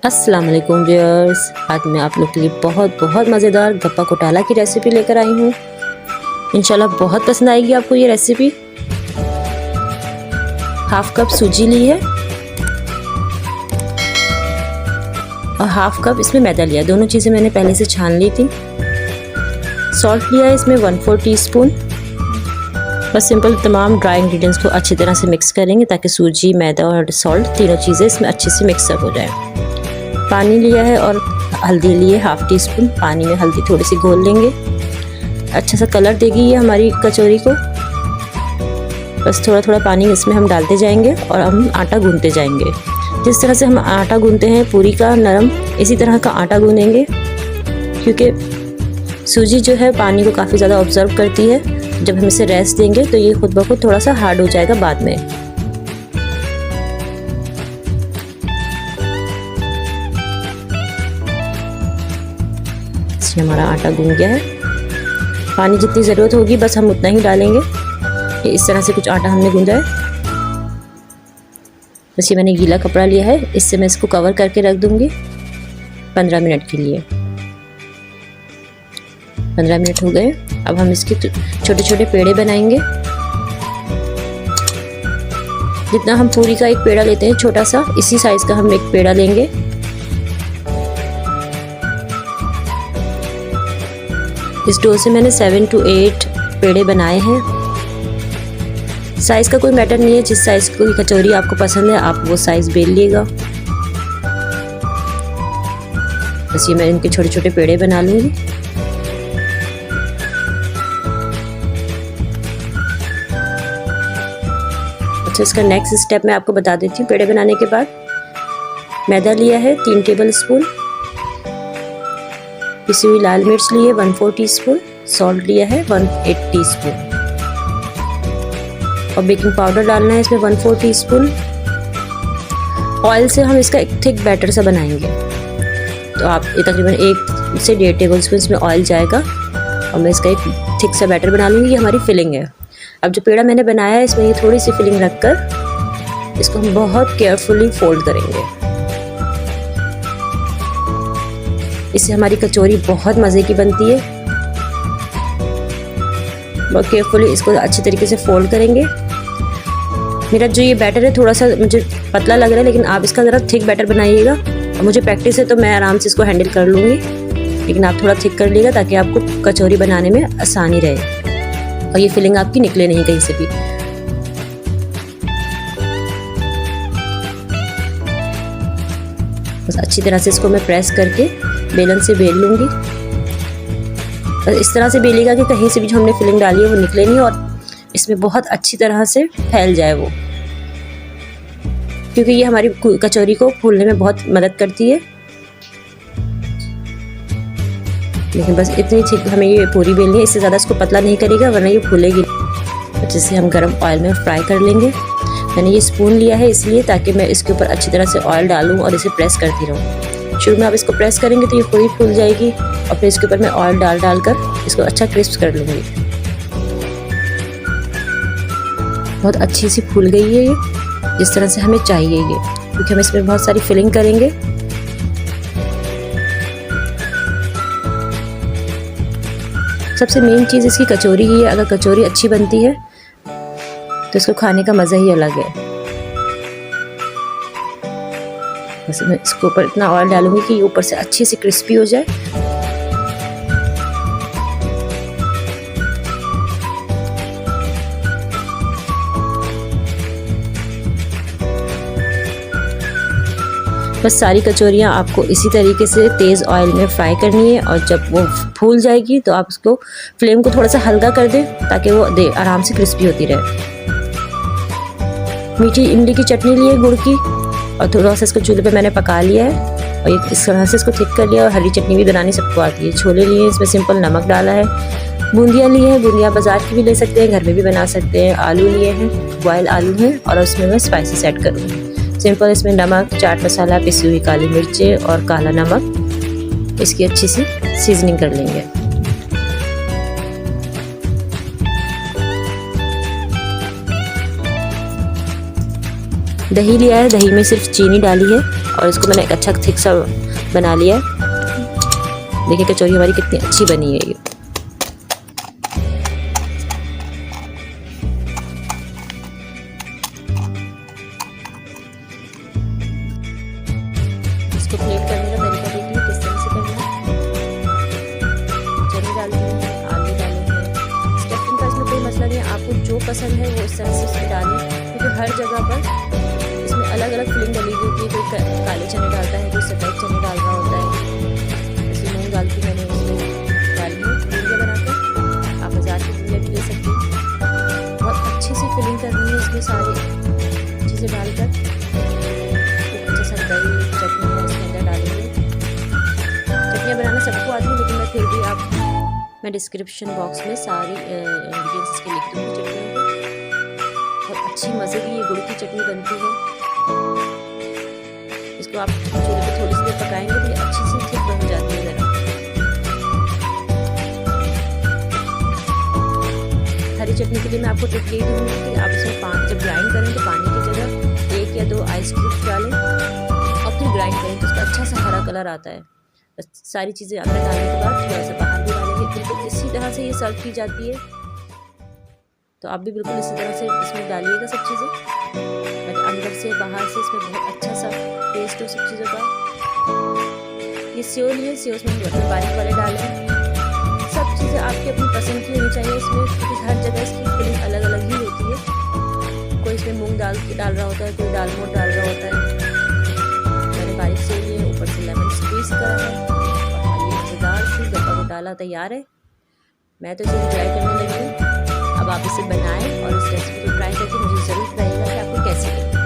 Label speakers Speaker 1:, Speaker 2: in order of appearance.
Speaker 1: अस्सलाम वालेकुम व्यूअर्स, आज मैं आप लोग के लिए बहुत मज़ेदार गप्पा घोटाला की रेसिपी लेकर आई हूँ। इंशाल्लाह बहुत पसंद आएगी आपको ये रेसिपी। हाफ कप सूजी ली है और हाफ कप इसमें मैदा लिया। दोनों चीज़ें मैंने पहले से छान ली थी। सॉल्ट लिया है इसमें 1/4 टीस्पून। बस सिंपल तमाम ड्राई इंग्रेडिएंट्स को अच्छी तरह से मिक्स करेंगे ताकि सूजी, मैदा और सॉल्ट तीनों चीज़ें इसमें अच्छे से मिक्सअप हो जाए। पानी लिया है और हल्दी ली है हाफ टी स्पून। पानी में हल्दी थोड़ी सी घोल लेंगे। अच्छा सा कलर देगी ये हमारी कचौरी को। बस थोड़ा थोड़ा पानी इसमें हम डालते जाएंगे और हम आटा गूंथते जाएंगे। जिस तरह से हम आटा गूंथते हैं पूरी का नरम, इसी तरह का आटा गूंथेंगे, क्योंकि सूजी जो है पानी को काफ़ी ज़्यादा ऑब्जर्व करती है। जब हम इसे रेस्ट देंगे तो ये खुद ब खुद थोड़ा सा हार्ड हो जाएगा बाद में। इसमें हमारा आटा गूंथ गया है। पानी जितनी ज़रूरत होगी बस हम उतना ही डालेंगे। ये इस तरह से कुछ आटा हमने गूंथा है। बस ये मैंने गीला कपड़ा लिया है, इससे मैं इसको कवर करके रख दूंगी 15 मिनट के लिए। 15 मिनट हो गए। अब हम इसके छोटे छोटे पेड़े बनाएंगे। जितना हम पूरी का एक पेड़ा लेते हैं छोटा सा, इसी साइज का हम एक पेड़ा लेंगे। इस डो से मैंने 7 to 8 पेड़े बनाए हैं। साइज़ का कोई मैटर नहीं है, जिस साइज़ की कचौरी आपको पसंद है आप वो साइज़ बेल लीजिएगा। बस ये मैं इनके छोटे छोटे पेड़े बना लूँगी। अच्छा, इसका नेक्स्ट स्टेप मैं आपको बता देती हूँ। पेड़े बनाने के बाद मैदा लिया है 3 टेबल स्पून। पिसी हुई लाल मिर्च ली है 1/4 टीस्पून। सॉल्ट लिया है 1/8 टीस्पून और बेकिंग पाउडर डालना है इसमें 1/4 टीस्पून। ऑयल से हम इसका एक थिक बैटर सा बनाएंगे, तो आप तकरीबन 1 से 1.5 टेबल स्पून इसमें ऑयल जाएगा और मैं इसका एक थिक सा बैटर बना लूँगी। ये हमारी फिलिंग है। अब जो पेड़ा मैंने बनाया है इसमें ये थोड़ी सी फिलिंग रखकर इसको हम बहुत केयरफुली फोल्ड करेंगे। इससे हमारी कचौरी बहुत मज़े की बनती है। बहुत केयरफुली इसको अच्छी तरीके से फोल्ड करेंगे। मेरा जो ये बैटर है थोड़ा सा मुझे पतला लग रहा है, लेकिन आप इसका ज़रा थिक बैटर बनाइएगा। और मुझे प्रैक्टिस है तो मैं आराम से इसको हैंडल कर लूँगी, लेकिन आप थोड़ा थिक कर लीजिएगा ताकि आपको कचौरी बनाने में आसानी रहे और ये फिलिंग आपकी निकले नहीं कहीं से भी। बस अच्छी तरह से इसको मैं प्रेस करके बेलन से बेल लूँगी। बस इस तरह से बेलिएगा कि कहीं से भी जो हमने फिलिंग डाली है वो निकले नहीं और इसमें बहुत अच्छी तरह से फैल जाए वो, क्योंकि ये हमारी कचौरी को फूलने में बहुत मदद करती है। लेकिन बस इतनी ठीक हमें ये पूरी बेलनी है, इससे ज़्यादा इसको पतला नहीं करेगा वरना ये फूलेगी। जिसे हम गरम ऑयल में फ्राई कर लेंगे। मैंने ये स्पून लिया है इसलिए ताकि मैं इसके ऊपर अच्छी तरह से ऑयल डालूँ और इसे प्रेस करती रहूँ। शुरू में आप इसको प्रेस करेंगे तो ये पूरी फूल जाएगी और फिर इसके ऊपर मैं ऑयल डाल कर इसको अच्छा क्रिस्प कर लूँगी। बहुत अच्छी सी फूल गई है ये, जिस तरह से हमें चाहिए ये, क्योंकि हम इसमें बहुत सारी फिलिंग करेंगे। सबसे मेन चीज़ इसकी कचौरी ही है। अगर कचौरी अच्छी बनती है तो इसको खाने का मज़ा ही अलग है। बस मैं इसके ऊपर इतना ऑयल डालूंगी कि ये ऊपर से अच्छी सी क्रिस्पी हो जाए। बस सारी कचौरियाँ आपको इसी तरीके से तेज़ ऑयल में फ्राई करनी है और जब वो फूल जाएगी तो आप उसको फ्लेम को थोड़ा सा हल्का कर दें ताकि वो आराम से क्रिस्पी होती रहे। मीठी इमली की चटनी ली है गुड़ की और थोड़ा सा इसको चूल्हे पे मैंने पका लिया है और इस तरह से इसको थिक कर लिया। और हरी चटनी भी बनानी सबको आती है। छोले लिए इसमें सिंपल नमक डाला है। बूंदियाँ ली हैं, बूंदियाँ बाज़ार की भी ले सकते हैं, घर में भी बना सकते हैं। आलू लिए हैं, बॉयल आलू हैं और उसमें मैं स्पाइसेस ऐड करूँगी। सिंपल इसमें नमक, चाट मसाला, पिसी हुई काली मिर्चें और काला नमक, इसकी अच्छी सी सीजनिंग कर लेंगे। दही लिया है, दही में सिर्फ चीनी डाली है और इसको मैंने एक अच्छा थिक सा बना लिया है। देखिए कचौरी हमारी कितनी अच्छी बनी है ये। इसको प्लेट करने का तरीका देखिए किस तरह से करना है। चने डालनी है, आलू डाले हैं। स्टफिंग का इसमें कोई मसला नहीं है, आपको जो पसंद है वो इस तरह से इसमें डालें, क्योंकि हर जगह पर इसमें अलग अलग फिलिंग डली हुई होती है। कोई काले चने डालता है, कोई सफ़ेद चने डाल रहा होता है। जैसे मूँग दाल की मैंने इसमें डाली है पूरियाँ बनाकर। आप बाज़ार की पूरियाँ भी ले सकते हैं। बहुत अच्छी सी फिलिंग करनी है इसमें सारी चीज़ें डालकर। अच्छा सा दही चटनी है इसके अंदर डालेंगे। चटनियाँ बनाना सबको आती है, लेकिन मैं फिर भी मैं डिस्क्रिप्शन बॉक्स में सारी इंग्रेडिएंट्स इसके लिख दूँगी चटनियों को। बहुत अच्छी मज़े की ये गुड़ की चटनी बनती है। इसको आप चूल्हे पे थोड़ी सी देर पकाएंगे तो ये अच्छी सी थिक बन जाती है ज़रा। हरी चटनी के लिए मैं आपको टिप यही दूँगी कि आप इसमें जब ग्राइंड करें तो पानी की जगह 1 या 2 आइस क्यूब्स डालें और फिर ग्राइंड करें तो उसका अच्छा सा हरा कलर आता है। बस सारी चीज़ें अंदर डालने के बाद थोड़ा सा बाहर भी डालेंगे। बिल्कुल इसी तरह से ये सर्व की जाती है, तो आप भी बिल्कुल इसी तरह से इसमें डालिएगा सब चीज़ें, ताकि अंदर से बाहर से इसमें बहुत अच्छा सा टेस्ट हो सब चीज़ों का। ये सेव लिए, सेव इसमें बटन बारीक वाले डालें। सब चीज़ें आपकी अपनी पसंद की होनी चाहिए इसमें, क्योंकि हर जगह इसकी फिलिंग अलग अलग ही होती है। कोई इसमें मूँग दाल की डाल रहा होता है, कोई दाल मोठ डाल रहा होता है। मैंने बारीक सेव लिए, ऊपर से लेमन स्क्वीज़ करा है और हमारी मज़ेदार सी गप्पा घोटाला तैयार है। मैं तो इसे एंजॉय करने लगी हूँ। अब आप इसे बनाएं और इस रेसिपी को ट्राई करके मुझे ज़रूर बताइएगा कि आपको कैसी लगी।